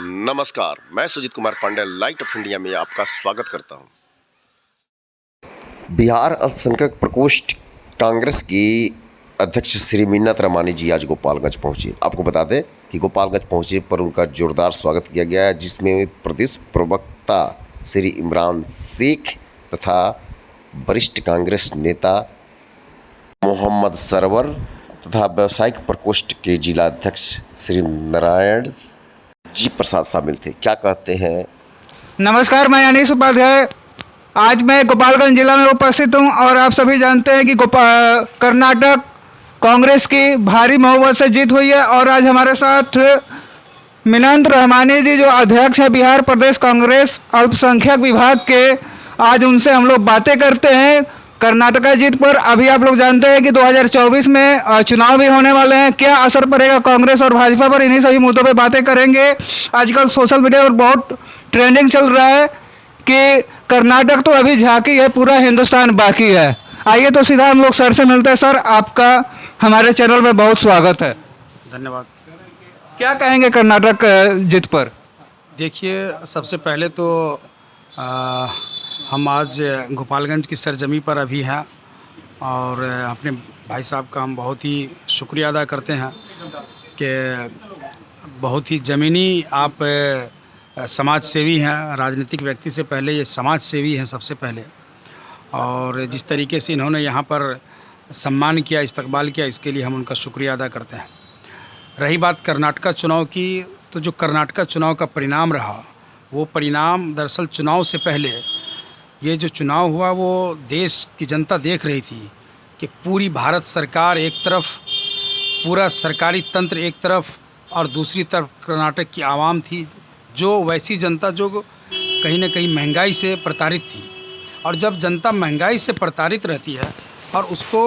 नमस्कार, मैं Sujit Kumar Pandey light of India में आपका स्वागत करता हूं। बिहार अल्पसंख्यक प्रकोष्ठ कांग्रेस की अध्यक्ष श्री मिन्नत रहमानी जी आज गोपालगंज पहुंचे। आपको बता दें कि गोपालगंज पहुंचे पर उनका जोरदार स्वागत किया गया है, जिसमें प्रदेश प्रवक्ता श्री इमरान शेख तथा वरिष्ठ कांग्रेस नेता मोहम्मद सरवर तथा व्यावसायिक प्रकोष्ठ के जिलाध्यक्ष श्री नारायण जी प्रसाद शामिल थे। क्या कहते हैं? नमस्कार, मैं अनीश उपाध्याय। आज मैं गोपालगंज जिला में उपस्थित हूं और आप सभी जानते हैं कि कर्नाटक कांग्रेस की भारी बहुमत से जीत हुई है और आज हमारे साथ मिन्नत रहमानी जी जो अध्यक्ष है बिहार प्रदेश कांग्रेस अल्पसंख्यक विभाग के, आज उनसे हम लोग बातें करते हैं कर्नाटका जीत पर। अभी आप लोग जानते हैं कि 2024 में चुनाव भी होने वाले हैं, क्या असर पड़ेगा कांग्रेस और भाजपा पर, इन्हीं सभी मुद्दों पे बातें करेंगे। आजकल सोशल मीडिया पर बहुत ट्रेंडिंग चल रहा है कि कर्नाटक तो अभी झांकी है, पूरा हिंदुस्तान बाकी है। आइए तो सीधा हम लोग सर से मिलते हैं। सर, आपका हमारे चैनल में बहुत स्वागत है। धन्यवाद। क्या कहेंगे कर्नाटक जीत पर? देखिए, सबसे पहले तो हम आज गोपालगंज की सरजमी पर अभी हैं और अपने भाई साहब का हम बहुत ही शुक्रिया अदा करते हैं कि बहुत ही ज़मीनी आप समाज सेवी हैं। राजनीतिक व्यक्ति से पहले ये समाज सेवी हैं सबसे पहले, और जिस तरीके से इन्होंने यहाँ पर सम्मान किया, इस्तकबाल किया, इसके लिए हम उनका शुक्रिया अदा करते हैं। रही बात कर्नाटका चुनाव की, तो जो कर्नाटका चुनाव का परिणाम रहा, वो परिणाम दरअसल चुनाव से पहले ये जो चुनाव हुआ वो देश की जनता देख रही थी कि पूरी भारत सरकार एक तरफ, पूरा सरकारी तंत्र एक तरफ, और दूसरी तरफ कर्नाटक की आवाम थी, जो वैसी जनता जो कहीं ना कहीं महंगाई से प्रताड़ित थी। और जब जनता महंगाई से प्रताड़ित रहती है और उसको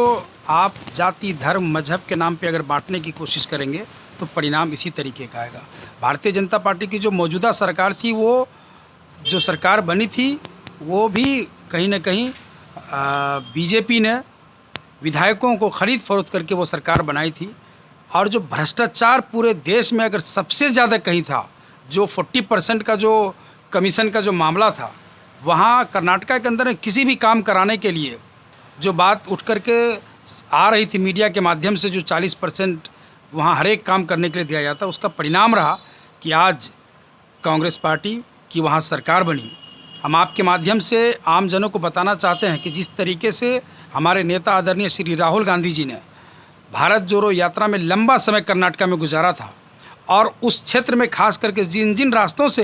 आप जाति, धर्म, मजहब के नाम पे अगर बांटने की कोशिश करेंगे तो परिणाम इसी तरीके का आएगा। भारतीय जनता पार्टी की जो मौजूदा सरकार थी, वो जो सरकार बनी थी वो भी कहीं ना कहीं बीजेपी ने विधायकों को ख़रीद फरोख्त करके वो सरकार बनाई थी। और जो भ्रष्टाचार पूरे देश में अगर सबसे ज़्यादा कहीं था, जो 40% का जो कमीशन का जो मामला था, वहाँ कर्नाटका के अंदर किसी भी काम कराने के लिए जो बात उठ करके आ रही थी मीडिया के माध्यम से, जो 40% वहाँ हर एक काम करने के लिए दिया जाता, उसका परिणाम रहा कि आज कांग्रेस पार्टी की वहाँ सरकार बनी। हम आपके माध्यम से आम जनों को बताना चाहते हैं कि जिस तरीके से हमारे नेता आदरणीय श्री राहुल गांधी जी ने भारत जोड़ो यात्रा में लंबा समय कर्नाटका में गुजारा था, और उस क्षेत्र में खास करके जिन जिन रास्तों से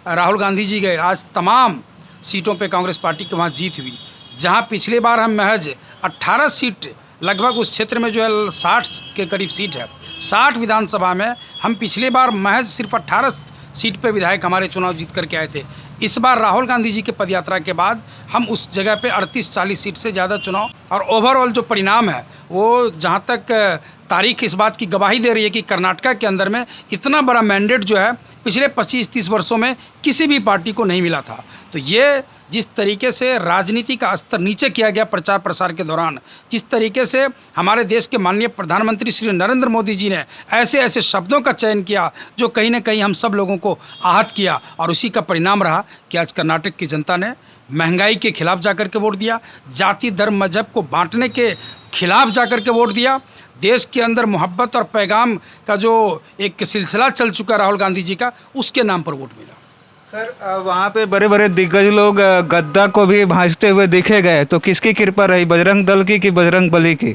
राहुल गांधी जी गए, आज तमाम सीटों पे कांग्रेस पार्टी की वहाँ जीत हुई। जहाँ पिछली बार हम महज 18 सीट, लगभग उस क्षेत्र में जो है 60 के करीब सीट है, 60 विधानसभा में हम पिछली बार महज सिर्फ 18 सीट पे विधायक हमारे चुनाव जीत करके आए थे। इस बार राहुल गांधी जी के पदयात्रा के बाद हम उस जगह पे 38-40 सीट से ज़्यादा चुनाव, और ओवरऑल जो परिणाम है वो जहाँ तक तारीख इस बात की गवाही दे रही है कि कर्नाटका के अंदर में इतना बड़ा मैंडेट जो है पिछले 25-30 वर्षों में किसी भी पार्टी को नहीं मिला था। तो ये जिस तरीके से राजनीति का स्तर नीचे किया गया प्रचार प्रसार के दौरान, जिस तरीके से हमारे देश के माननीय प्रधानमंत्री श्री नरेंद्र मोदी जी ने ऐसे ऐसे शब्दों का चयन किया जो कहीं ना कहीं हम सब लोगों को आहत किया, और उसी का परिणाम रहा कि आज कर्नाटक की जनता ने महंगाई के खिलाफ जाकर के वोट दिया, जाति, धर्म, मजहब को बांटने के खिलाफ जाकर के वोट दिया। देश के अंदर मोहब्बत और पैगाम का जो एक सिलसिला चल चुका राहुल गांधी जी का, उसके नाम पर वोट मिला। सर, वहाँ पे बड़े बड़े दिग्गज लोग गद्दा को भी भांजते हुए देखे गए, तो किसकी कृपा रही, बजरंग दल की कि बजरंग बली की?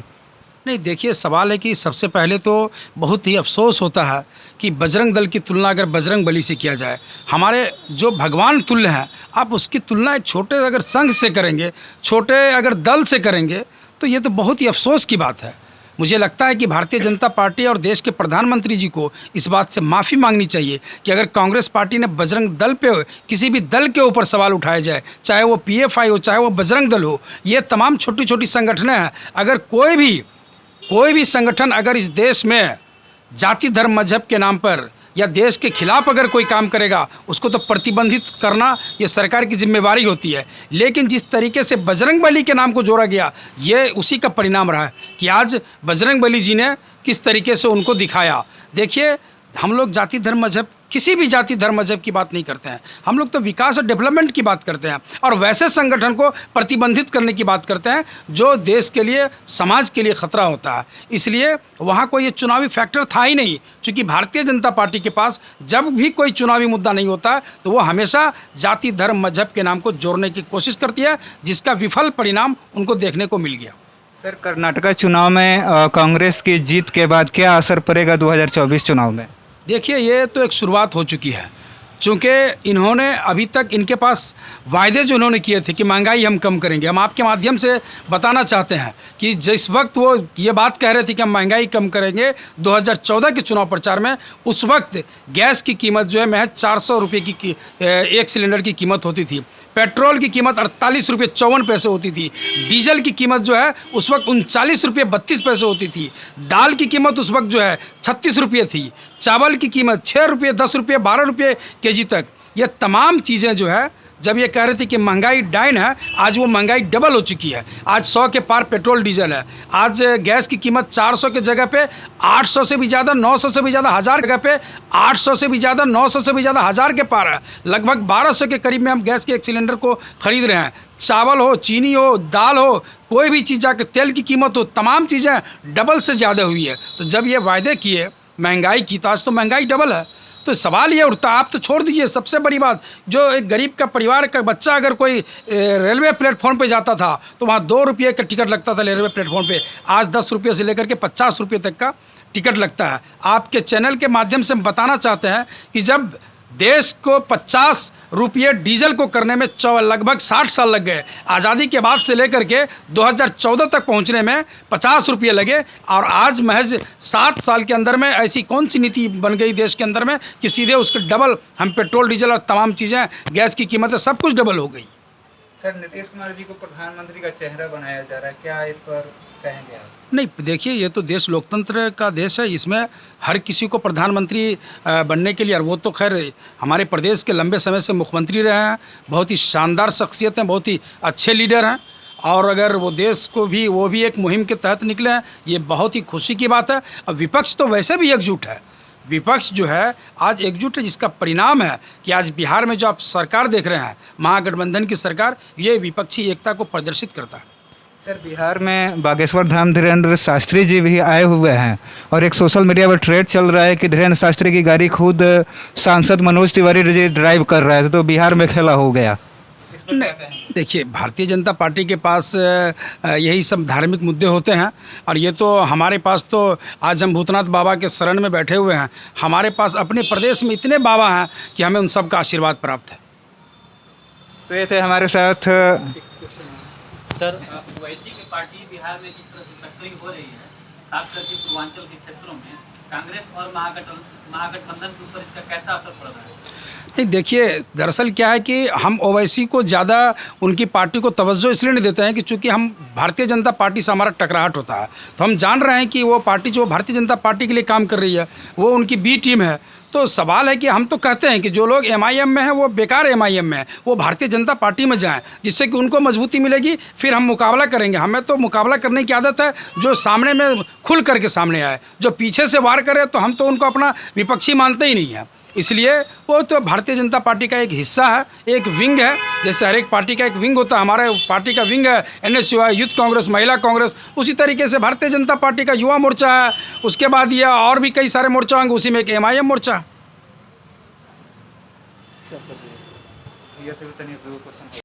नहीं, देखिए, सवाल है कि सबसे पहले तो बहुत ही अफसोस होता है कि बजरंग दल की तुलना अगर बजरंग बली से किया जाए, हमारे जो भगवान तुल्य हैं, आप उसकी तुलना एक छोटे अगर संघ से करेंगे, छोटे अगर दल से करेंगे, तो ये तो बहुत ही अफसोस की बात है। मुझे लगता है कि भारतीय जनता पार्टी और देश के प्रधानमंत्री जी को इस बात से माफ़ी मांगनी चाहिए कि अगर कांग्रेस पार्टी ने बजरंग दल पे, किसी भी दल के ऊपर सवाल उठाया जाए, चाहे वो PFI हो, चाहे वो बजरंग दल हो, ये तमाम छोटी छोटी संगठनें हैं, अगर कोई भी संगठन अगर इस देश में जाति, धर्म, मजहब के नाम पर या देश के खिलाफ अगर कोई काम करेगा, उसको तो प्रतिबंधित करना ये सरकार की जिम्मेवारी होती है। लेकिन जिस तरीके से बजरंग बली के नाम को जोड़ा गया, ये उसी का परिणाम रहा है कि आज बजरंग बली जी ने किस तरीके से उनको दिखाया। देखिए, हम लोग जाति, धर्म, मजहब किसी भी जाति धर्म मजहब की बात नहीं करते हैं। हम लोग तो विकास और डेवलपमेंट की बात करते हैं और वैसे संगठन को प्रतिबंधित करने की बात करते हैं जो देश के लिए समाज के लिए खतरा होता है। इसलिए वहाँ कोई ये चुनावी फैक्टर था ही नहीं, क्योंकि भारतीय जनता पार्टी के पास जब भी कोई चुनावी मुद्दा नहीं होता है तो वो हमेशा जाति धर्म मजहब के नाम को जोड़ने की कोशिश करती है, जिसका विफल परिणाम उनको देखने को मिल गया। सर, कर्नाटका चुनाव में कांग्रेस की जीत के बाद क्या असर पड़ेगा 2024 चुनाव में? देखिए, ये तो एक शुरुआत हो चुकी है, चूँकि इन्होंने अभी तक इनके पास वायदे जो इन्होंने किए थे कि महंगाई हम कम करेंगे, हम आपके माध्यम से बताना चाहते हैं कि जिस वक्त वो ये बात कह रहे थे कि हम महंगाई कम करेंगे 2014 के चुनाव प्रचार में, उस वक्त गैस की कीमत जो है महज 400 रुपये की एक सिलेंडर की कीमत होती थी, पेट्रोल की कीमत 48 रुपये 54 पैसे होती थी, डीजल की कीमत जो है उस वक्त 39 रुपये 32 पैसे होती थी, दाल की कीमत उस वक्त जो है 36 रुपये थी, चावल की कीमत 6 रुपये 10 रुपये 12 रुपये केजी तक। ये तमाम चीज़ें जो है जब ये कह रहे थे कि महंगाई डाइन है, आज वो महंगाई डबल हो चुकी है। आज 100 के पार पेट्रोल डीजल है, आज गैस की कीमत 400 के जगह पे 800 से भी ज़्यादा, 900 से भी ज़्यादा, 1000 जगह पे 800 से भी ज़्यादा, 900 से भी ज़्यादा, 1000 के पार है। लगभग 1200 के करीब में हम गैस के एक सिलेंडर को ख़रीद रहे हैं। चावल हो, चीनी हो, दाल हो, कोई भी चीज़ जाके तेल की कीमत हो, तमाम चीज़ें डबल से ज़्यादा हुई है। तो जब ये वायदे किए महंगाई की, तो आज तो महंगाई डबल है। तो सवाल ये उठता, आप तो छोड़ दीजिए, सबसे बड़ी बात, जो एक गरीब का परिवार का बच्चा अगर कोई रेलवे प्लेटफॉर्म पे जाता था तो वहाँ 2 रुपये का टिकट लगता था रेलवे प्लेटफॉर्म पे, आज 10 रुपये से लेकर के 50 रुपये तक का टिकट लगता है। आपके चैनल के माध्यम से हम बताना चाहते हैं कि जब देश को 50 रुपये डीजल को करने में लगभग 60 साल लग गए, आज़ादी के बाद से लेकर के 2014 तक पहुंचने में 50 रुपये लगे, और आज महज 7 साल के अंदर में ऐसी कौन सी नीति बन गई देश के अंदर में कि सीधे उसके डबल हम पेट्रोल डीजल और तमाम चीज़ें, गैस की कीमतें सब कुछ डबल हो गई। सर, नीतीश कुमार जी को प्रधानमंत्री का चेहरा बनाया जा रहा है, क्या इस पर कहेंगे आप? नहीं, देखिए, ये तो देश लोकतंत्र का देश है, इसमें हर किसी को प्रधानमंत्री बनने के लिए, और वो तो खैर हमारे प्रदेश के लंबे समय से मुख्यमंत्री रहे हैं, बहुत ही शानदार शख्सियत हैं, बहुत ही अच्छे लीडर हैं, और अगर वो देश को भी वो भी एक मुहिम के तहत निकले हैं, ये बहुत ही खुशी की बात है। और विपक्ष तो वैसे भी एकजुट है, विपक्ष जो है आज एकजुट है, जिसका परिणाम है कि आज बिहार में जो आप सरकार देख रहे हैं, महागठबंधन की सरकार, ये विपक्षी एकता को प्रदर्शित करता है। सर, बिहार में बागेश्वर धाम धीरेन्द्र शास्त्री जी भी आए हुए हैं और एक सोशल मीडिया पर ट्रेंड चल रहा है कि धीरेन्द्र शास्त्री की गाड़ी खुद सांसद मनोज तिवारी जी ड्राइव कर रहा है, तो बिहार में खेला हो गया। देखिए, भारतीय जनता पार्टी के पास यही सब धार्मिक मुद्दे होते हैं, और ये तो हमारे पास तो आज हम भूतनाथ बाबा के शरण में बैठे हुए हैं। हमारे पास अपने प्रदेश में इतने बाबा हैं कि हमें उन सब का आशीर्वाद प्राप्त है। तो ये थे हमारे साथ सर, ओवैसी की पार्टी बिहार में जिस तरह से सक्रिय हो रही है, खास करके पूर्वांचल के क्षेत्रों में, कांग्रेस और महागठबंधन के ऊपर इसका कैसा असर पड़ रहा है? नहीं, देखिए, दरअसल क्या है कि हम ओवैसी को ज़्यादा उनकी पार्टी को तवज्जो इसलिए नहीं देते हैं कि चूँकि हम भारतीय जनता पार्टी से हमारा टकराहट होता है, तो हम जान रहे हैं कि वो पार्टी जो भारतीय जनता पार्टी के लिए काम कर रही है वो उनकी बी टीम है। तो सवाल है कि हम तो कहते हैं कि जो लोग MIM में हैं वो बेकार MIM में है, वो भारतीय जनता पार्टी में जाएं, जिससे कि उनको मजबूती मिलेगी, फिर हम मुकाबला करेंगे। हमें तो मुकाबला करने की आदत है, जो सामने में खुल करके सामने आए, जो पीछे से वार करे तो हम तो उनको अपना विपक्षी मानते ही नहीं हैं। इसलिए वो तो भारतीय जनता पार्टी का एक हिस्सा है, एक विंग है, जैसे हर एक पार्टी का एक विंग होता है। हमारे पार्टी का विंग है NSUI, यूथ कांग्रेस, महिला कांग्रेस, उसी तरीके से भारतीय जनता पार्टी का युवा मोर्चा है, उसके बाद ये और भी कई सारे मोर्चा होंगे, उसी में एक MIM मोर्चा।